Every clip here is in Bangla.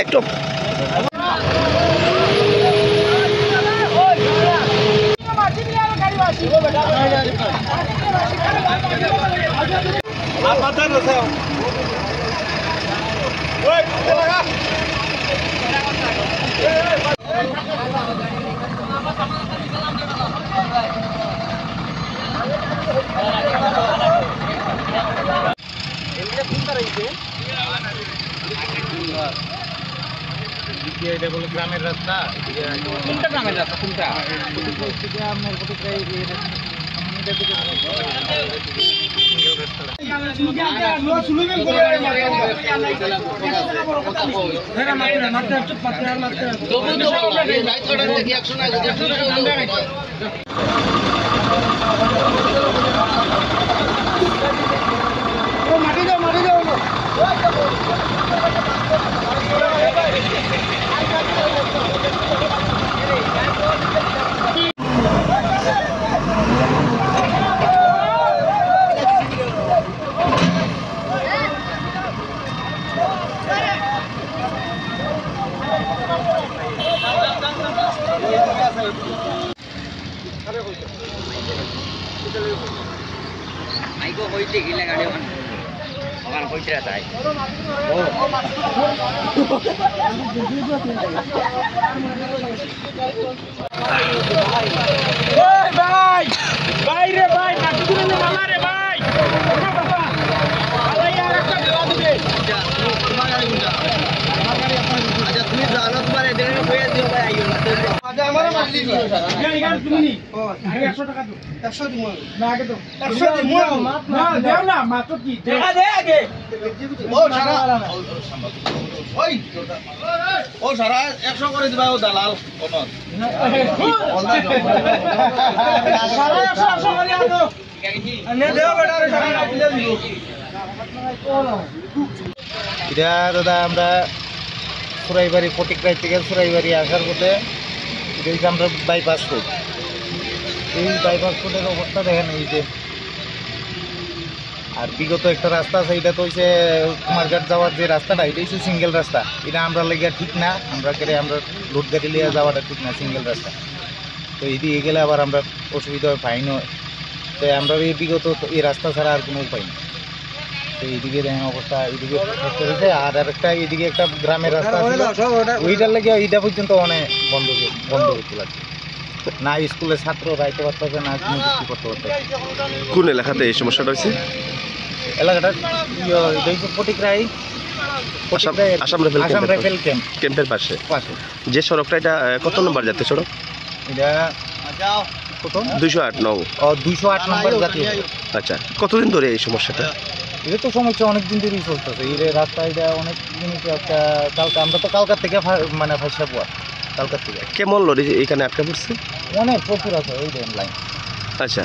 একটু এটা বলে গ্রামের রাস্তা, কোনটা গ্রামের রাস্তা কোনটা? Aiko hoite gila gade man. Akan hoite rata hai. Hey bhai! Bhai re bhai, mati dile ne mala re bhai. Baba baba. Ala yaar ekta dela dibe. Acha, tomar gari gunja. Tomar gari apna. Acha tumi jano tomar edine me hoye dio bhai aiyo na. Acha amara majli ni. Gari gari tumi ni. Oh, 100 টাকা দাও। 100 দিমু। না আগে দাও। 100 দিমু। না দাও না, মাত্র কি? টাকা দে আগে। ও সারা। ওই ও সারা 100 করে দিবা ও দালাল কোন সারা 100 করে আনো নে দেও বেটা রে সারা দিলে দিব এটা দাদা আমরা সুরাইবাড়ি ফটিকরাই থেকে সুরাইবাড়ি আসার পথে এটা আমরা বাইপাস রোড, এই বাইপাস রোডের অবস্থা দেখেন এই যে। আর বিগত একটা রাস্তা আছে, এটা তো হচ্ছে কুমারঘাট যাওয়ার যে রাস্তাটা, এটা হচ্ছে সিঙ্গেল রাস্তা। এটা আমরা লেগে ঠিক না, আমরা লোড গাড়ি লিয়ে যাওয়াটা ঠিক না, সিঙ্গেল রাস্তা। তো এদিকে গেলে আবার আমরা অসুবিধা হয়, ফাইন হয়। তো আমরা এই বিগত এই রাস্তা ছাড়া আর কোনো উপায় নেই। তো এইদিকে দেখেন অবস্থা, এইদিকে করেছে। আর একটা এইদিকে একটা গ্রামের রাস্তা আছে, ওইটার লেগে এইটা পর্যন্ত অনেক বন্ধ করতে লাগছে। না স্কুলের ছাত্র রাইতে পারতেছে, না কোনো কিছু করতে পারতেছে। কোন এলাকাতে এই সমস্যাটা হয়েছে? এলাকাটা ফটিকরাই আসাম রাইফেল ক্যাম্পের পাশে। যে সড়কটা, এটা কত নম্বর জাতীয় সড়ক? এটা কত 208 নং। 208 নম্বর জাতীয়। আচ্ছা, কতদিন ধরে এই সমস্যাটা? এটা তো সমস্যা অনেক দিন ধরেই চলতেছে এই রাস্তা। এটা অনেক জিনিস কালকে আমরা তো কালকার থেকে মানে ফাঁসা পোয়া কালকার থেকে। কেমন লরি এখানে আটকা পড়ছে? অনেক প্রচুর আছে ওই লাইন। আচ্ছা,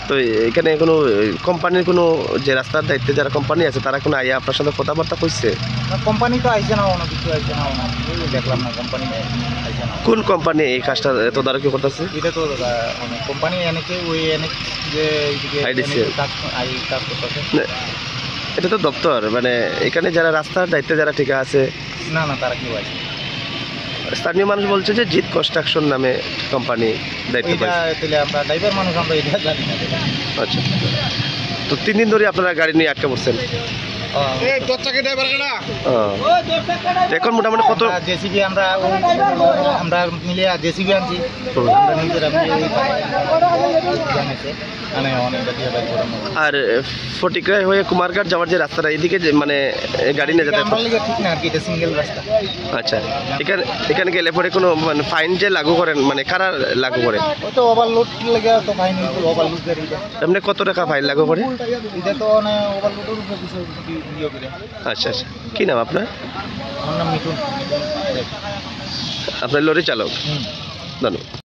তো এখানে কোনো কোম্পানির কোনো যে রাস্তার দায়িত্বে যারা কোম্পানি আছে তারা কোনো আইয়া আপনার সাথে কথাবার্তা কইছে? কোম্পানি তো আইসে না, অনেক কিছু আইসে না, দেখলাম না কোম্পানি আইসে না। কোন কোম্পানি এই কাজটা তদারকি করতেছে? এটা তো অনেক কোম্পানি এনেকে ওই অনেক যে কাজ করতেছে। এটা তো দপ্তর, মানে এখানে যারা রাস্তার দায়িত্বে যারা ঠিক আছে না না, তারা কেউ আছে। স্থানীয় মানুষ বলছে যে জিৎ কনস্ট্রাকশন নামে কোম্পানি দায়িত্ব পাইছে। আমরা ড্রাইভার মানুষ, আমরা এটা জানি না। আচ্ছা, তো 3 দিন ধরে আপনারা গাড়ি নিয়ে আটকা পড়ছেন। এখন মোটামুটি কত জেসিবি আমরা মিলিয়ে জেসিবি আনছি, নিজেরা আর ফটিকরাই হয়ে কুমারঘাট যাওয়ার যে রাস্তাটা, এদিকে মানে গাড়ি নিয়ে যেতে ঠিক না আর কি, এটা সিঙ্গেল রাস্তা। আচ্ছা, এখানে গেলে পরে কোনো মানে ফাইন যে লাগু করেন, মানে কারা লাগু করেন? তো ওভারলোড লাগে তো ফাইন, ওভারলোড গাড়ি। এমনি কত টাকা ফাইন লাগু করে? এটা তো ওভারলোডের উপরে বিষয় করে। আচ্ছা আচ্ছা, কি নাম আপনার? আমার নাম মিঠুন। আপনার লরি চালক। ধন্যবাদ।